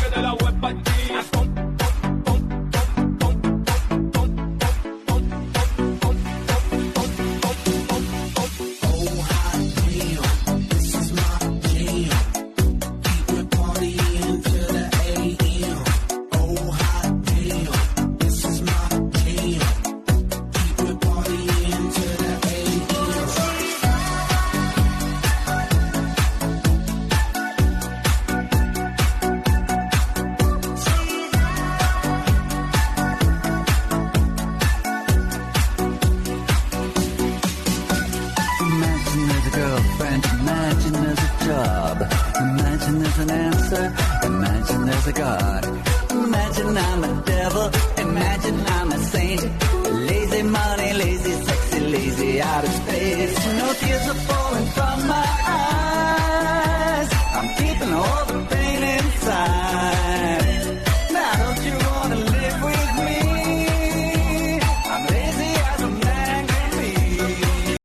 de la web para ti. Imagine there's an answer, imagine there's a God. Imagine I'm a devil, imagine I'm a saint. Lazy money, lazy sexy, lazy out of space. No tears are falling from my eyes, I'm keeping all the pain inside.